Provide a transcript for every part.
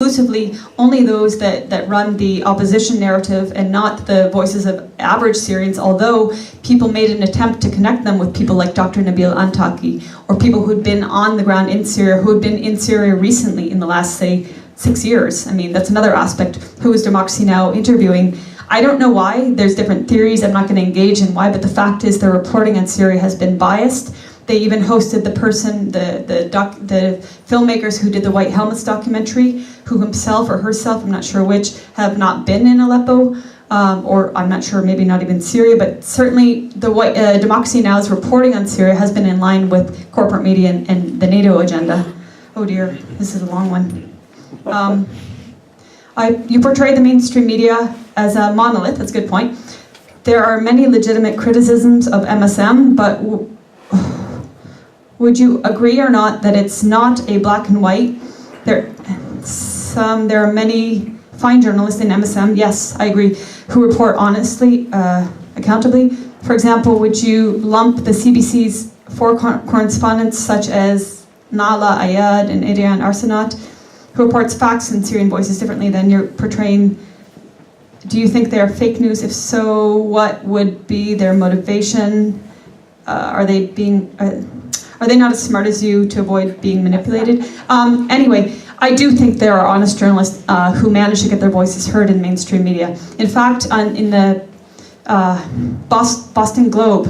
exclusively only those that run the opposition narrative and not the voices of average Syrians, although people made an attempt to connect them with people like Dr. Nabil Antaki, or people who'd been on the ground in Syria, who had been in Syria recently in the last, say, 6 years. I mean, that's another aspect. Who is Democracy Now! Interviewing? I don't know why. There's different theories. I'm not going to engage in why, but the fact is their reporting on Syria has been biased. They even hosted the filmmakers who did the White Helmets documentary, who himself or herself, I'm not sure which, have not been in Aleppo, or I'm not sure, maybe not even Syria, but certainly the Democracy Now's reporting on Syria has been in line with corporate media and the NATO agenda. Oh dear, this is a long one. You portray the mainstream media as a monolith, that's a good point. There are many legitimate criticisms of MSM, but would you agree or not that it's not a black and white? There are many fine journalists in MSM, yes, I agree, who report honestly, accountably. For example, would you lump the CBC's four correspondents such as Nala Ayad and Adrian Arsenault, who reports facts and Syrian voices differently than you're portraying? Do you think they're fake news? If so, what would be their motivation? Are they not as smart as you to avoid being manipulated? Anyway, I do think there are honest journalists who manage to get their voices heard in mainstream media. In fact, in the Boston Globe,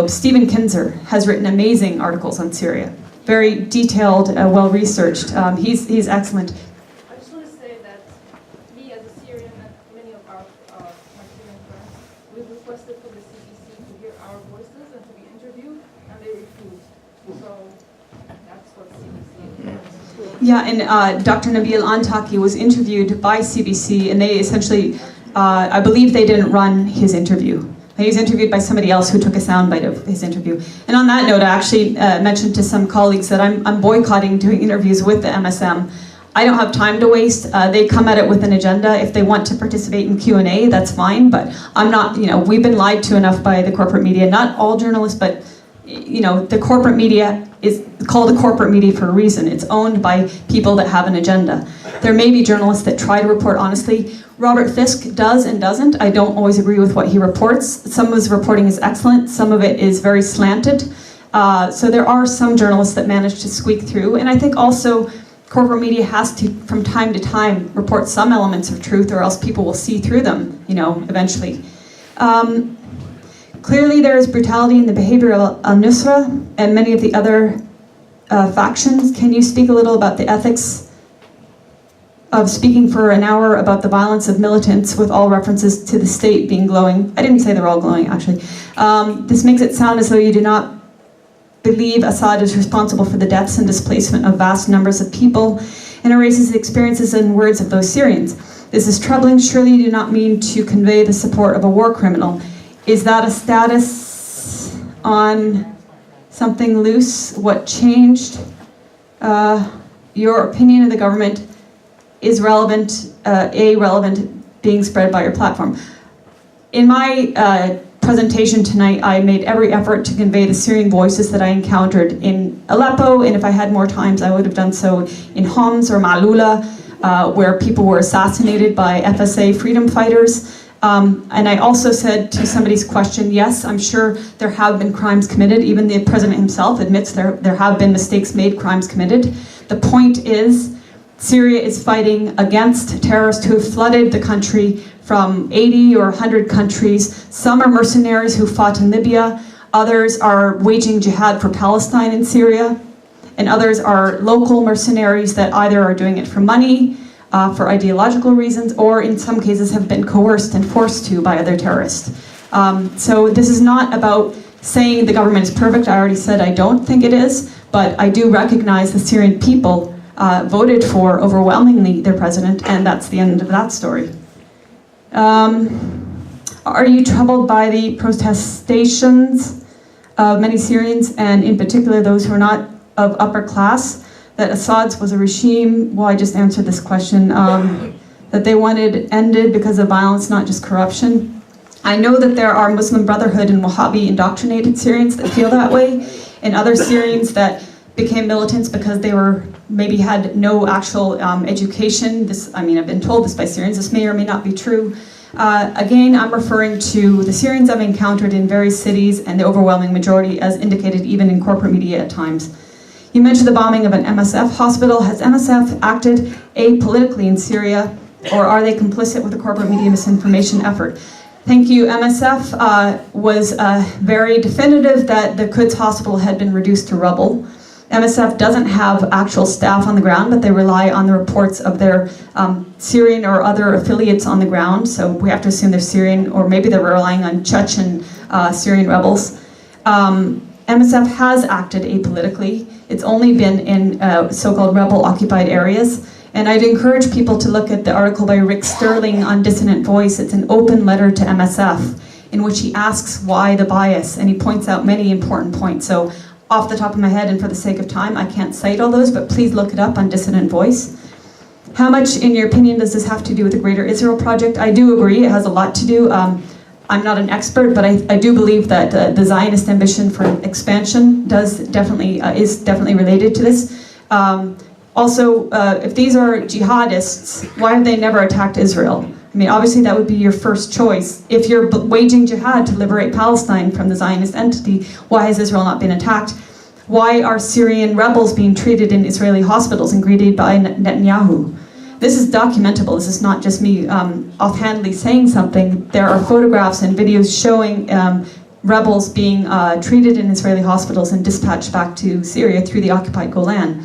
Stephen Kinzer has written amazing articles on Syria. Very detailed, well-researched. He's excellent. I just want to say that me as a Syrian and many of my Syrian friends, we've requested for the CBC to hear our voices and to be interviewed, and they refused. So that's what CBC is. Yeah, and Dr. Nabil Antaki was interviewed by CBC, and they essentially, I believe they didn't run his interview. He was interviewed by somebody else who took a soundbite of his interview. And on that note, I actually mentioned to some colleagues that I'm boycotting doing interviews with the MSM. I don't have time to waste. They come at it with an agenda. If they want to participate in Q&A, that's fine, but I'm not, we've been lied to enough by the corporate media. Not all journalists, but the corporate media is called a corporate media for a reason. It's owned by people that have an agenda. There may be journalists that try to report honestly. Robert Fisk does and doesn't. I don't always agree with what he reports. Some of his reporting is excellent. Some of it is very slanted. So there are some journalists that manage to squeak through. And I think also corporate media has to, from time to time, report some elements of truth, or else people will see through them, eventually. Clearly there is brutality in the behavior of al-Nusra and many of the other factions. Can you speak a little about the ethics of speaking for an hour about the violence of militants with all references to the state being glowing? I didn't say they were all glowing, actually. This makes it sound as though you do not believe Assad is responsible for the deaths and displacement of vast numbers of people, and erases the experiences and words of those Syrians. This is troubling. Surely you do not mean to convey the support of a war criminal. Is that a status on something loose? What changed? Your opinion of the government is relevant, being spread by your platform. In my presentation tonight, I made every effort to convey the Syrian voices that I encountered in Aleppo, and if I had more times, I would have done so in Homs or Ma'lula, where people were assassinated by FSA freedom fighters. And I also said to somebody's question, yes, I'm sure there have been crimes committed. Even the president himself admits there have been mistakes made, crimes committed. The point is, Syria is fighting against terrorists who have flooded the country from 80 or 100 countries. Some are mercenaries who fought in Libya. Others are waging jihad for Palestine in Syria. And others are local mercenaries that either are doing it for money, for ideological reasons, or in some cases have been coerced and forced to by other terrorists. So this is not about saying the government is perfect. I already said I don't think it is, but I do recognize the Syrian people voted for overwhelmingly their president, and that's the end of that story. Are you troubled by the protestations of many Syrians, and in particular those who are not of upper class, that Assad's was a regime? Well, I just answered this question, that they wanted ended because of violence, not just corruption. I know that there are Muslim Brotherhood and Wahhabi indoctrinated Syrians that feel that way, and other Syrians that became militants because they were maybe had no actual education. I've been told this by Syrians. This may or may not be true. Again, I'm referring to the Syrians I've encountered in various cities and the overwhelming majority, as indicated even in corporate media at times. You mentioned the bombing of an MSF hospital. Has MSF acted apolitically in Syria, or are they complicit with the corporate media misinformation effort? Thank you. MSF was very definitive that the Quds hospital had been reduced to rubble. MSF doesn't have actual staff on the ground, but they rely on the reports of their Syrian or other affiliates on the ground. So we have to assume they're Syrian, or maybe they're relying on Chechen Syrian rebels. MSF has acted apolitically. It's only been in so-called rebel-occupied areas. And I'd encourage people to look at the article by Rick Sterling on Dissident Voice. It's an open letter to MSF in which he asks why the bias, and he points out many important points. So off the top of my head, and for the sake of time, I can't cite all those, but please look it up on Dissident Voice. How much, in your opinion, does this have to do with the Greater Israel Project? I do agree, it has a lot to do. I'm not an expert, but I do believe that the Zionist ambition for expansion is definitely related to this. Also, if these are jihadists, why have they never attacked Israel? I mean, obviously that would be your first choice. If you're waging jihad to liberate Palestine from the Zionist entity, why has Israel not been attacked? Why are Syrian rebels being treated in Israeli hospitals and greeted by Netanyahu? This is documentable. This is not just me offhandedly saying something. There are photographs and videos showing rebels being treated in Israeli hospitals and dispatched back to Syria through the occupied Golan.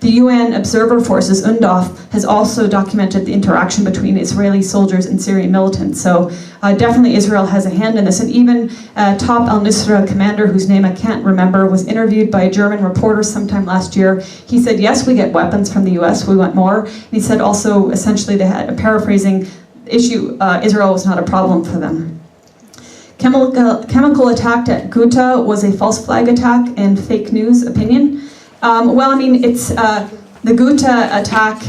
The UN Observer Forces, UNDOF, has also documented the interaction between Israeli soldiers and Syrian militants. So definitely Israel has a hand in this. And even top al-Nusra commander, whose name I can't remember, was interviewed by a German reporter sometime last year. He said, yes, we get weapons from the US, we want more. And he said also, essentially, they had a paraphrasing issue, Israel was not a problem for them. Chemical attack at Ghouta was a false flag attack and fake news opinion. It's the Ghouta attack.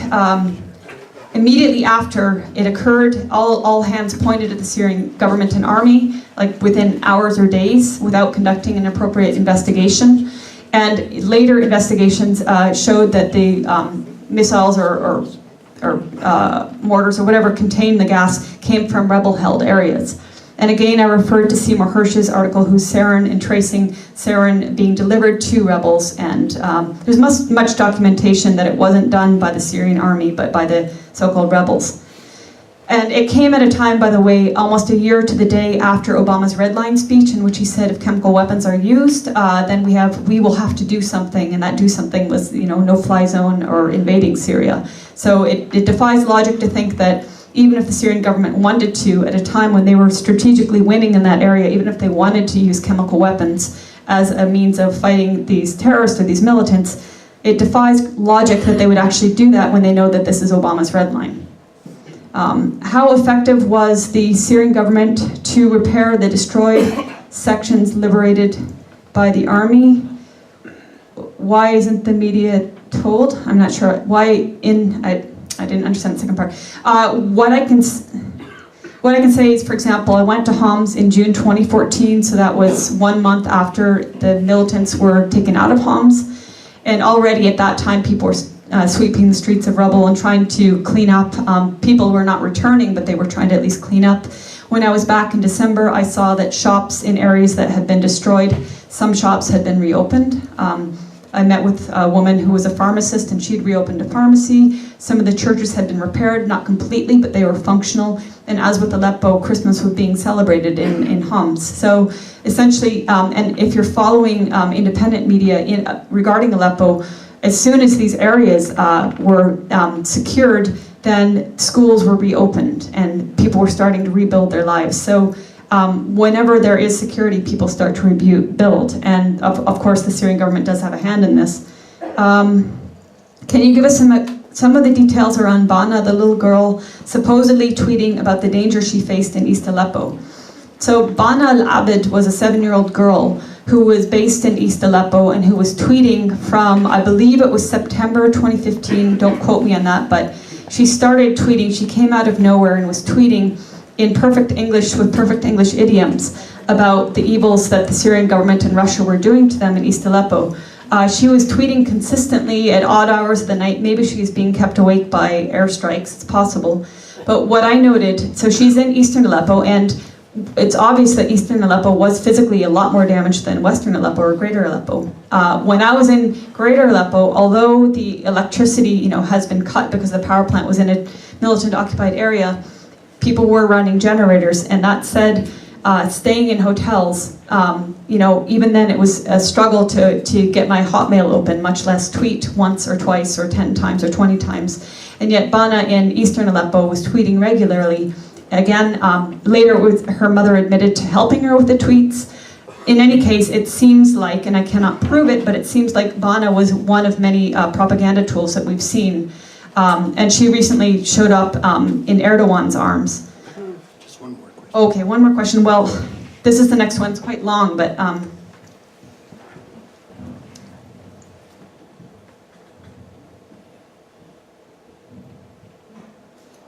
Immediately after it occurred, all hands pointed at the Syrian government and army, like within hours or days, without conducting an appropriate investigation. And later investigations showed that the missiles or mortars or whatever contained the gas came from rebel-held areas. And again, I referred to Seymour Hersh's article, Who's Sarin, and tracing sarin being delivered to rebels. And there's much documentation that it wasn't done by the Syrian army, but by the so-called rebels. And it came at a time, by the way, almost a year to the day after Obama's Red Line speech, in which he said if chemical weapons are used, then we will have to do something. And that do something was, no-fly zone or invading Syria. So it defies logic to think that even if the Syrian government wanted to, at a time when they were strategically winning in that area, even if they wanted to use chemical weapons as a means of fighting these terrorists or these militants, it defies logic that they would actually do that when they know that this is Obama's Red Line. How effective was the Syrian government to repair the destroyed sections liberated by the army? Why isn't the media told? I'm not sure. I didn't understand the second part. What I can say is, for example, I went to Homs in June 2014, so that was 1 month after the militants were taken out of Homs. And already at that time, people were sweeping the streets of rubble and trying to clean up. People were not returning, but they were trying to at least clean up. When I was back in December, I saw that shops in areas that had been destroyed, some shops had been reopened. I met with a woman who was a pharmacist, and she'd reopened a pharmacy. Some of the churches had been repaired, not completely, but they were functional. And as with Aleppo, Christmas was being celebrated in Homs. So essentially, and if you're following independent media regarding Aleppo, as soon as these areas were secured, then schools were reopened and people were starting to rebuild their lives. So whenever there is security, people start to rebuild. And of course, the Syrian government does have a hand in this. Can you give us some of the details around Bana, the little girl, supposedly tweeting about the danger she faced in East Aleppo? So Bana al-Abid was a 7-year-old girl who was based in East Aleppo and who was tweeting from, I believe it was September 2015, don't quote me on that, but she started tweeting, she came out of nowhere and was tweeting in perfect English with perfect English idioms about the evils that the Syrian government and Russia were doing to them in East Aleppo. She was tweeting consistently at odd hours of the night. Maybe she's being kept awake by airstrikes, it's possible. But what I noted, so she's in eastern Aleppo, and it's obvious that eastern Aleppo was physically a lot more damaged than western Aleppo or greater Aleppo. When I was in greater Aleppo, although the electricity has been cut because the power plant was in a militant occupied area, people were running generators, and that said, staying in hotels, even then it was a struggle to get my Hotmail open, much less tweet once or twice or 10 times or 20 times. And yet Bana in eastern Aleppo was tweeting regularly. Again, later her mother admitted to helping her with the tweets. In any case, it seems like, and I cannot prove it, but it seems like Bana was one of many propaganda tools that we've seen. And she recently showed up in Erdogan's arms. Just one more question. Okay, one more question. Well, this is the next one. It's quite long, but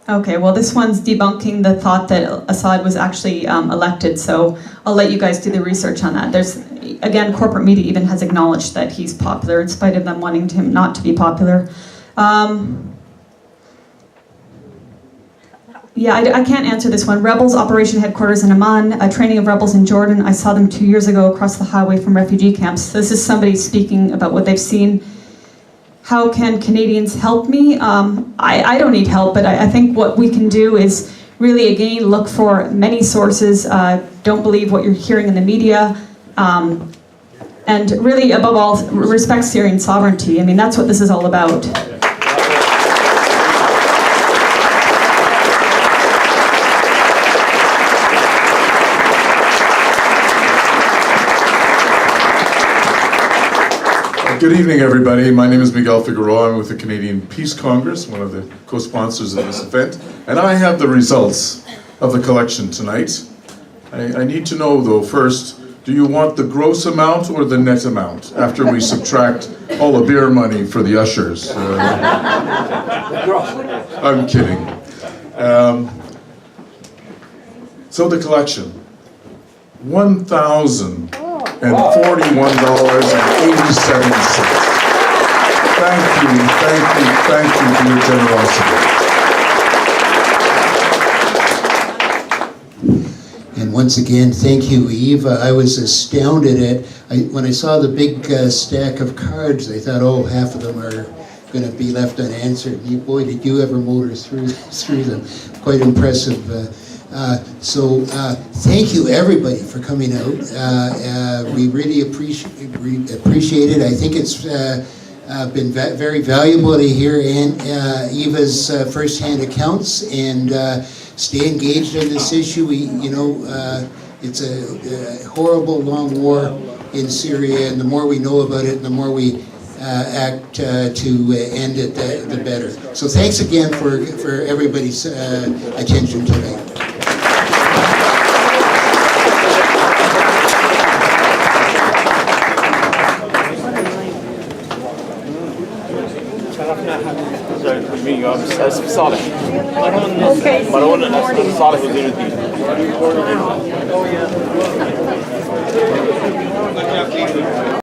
okay, well, this one's debunking the thought that Assad was actually elected, so I'll let you guys do the research on that. There's, again, corporate media even has acknowledged that he's popular in spite of them wanting him not to be popular. Yeah, I can't answer this one. Rebels operation headquarters in Amman, a training of rebels in Jordan. I saw them 2 years ago across the highway from refugee camps. So this is somebody speaking about what they've seen. How can Canadians help me? I don't need help, but I think what we can do is really, again, look for many sources. Don't believe what you're hearing in the media. And really, above all, respect Syrian sovereignty. I mean, that's what this is all about. Good evening, everybody. My name is Miguel Figueroa. I'm with the Canadian Peace Congress, one of the co-sponsors of this event, and I have the results of the collection tonight. I need to know, though, first, do you want the gross amount or the net amount after we subtract all the beer money for the ushers? I'm kidding. So the collection, $1,041.87. Thank you for your generosity. And once again, thank you, Eva. I was astounded when I saw the big stack of cards, I thought, oh, half of them are going to be left unanswered. Boy, did you ever motor through them. Quite impressive. So thank you, everybody, for coming out. We really appreciate it. I think it's been very valuable to hear Eva's first-hand accounts and stay engaged on this issue. It's a horrible, long war in Syria, and the more we know about it, and the more we act to end it, the better. So thanks again for everybody's attention tonight. صالح مروان صالح وزير الدين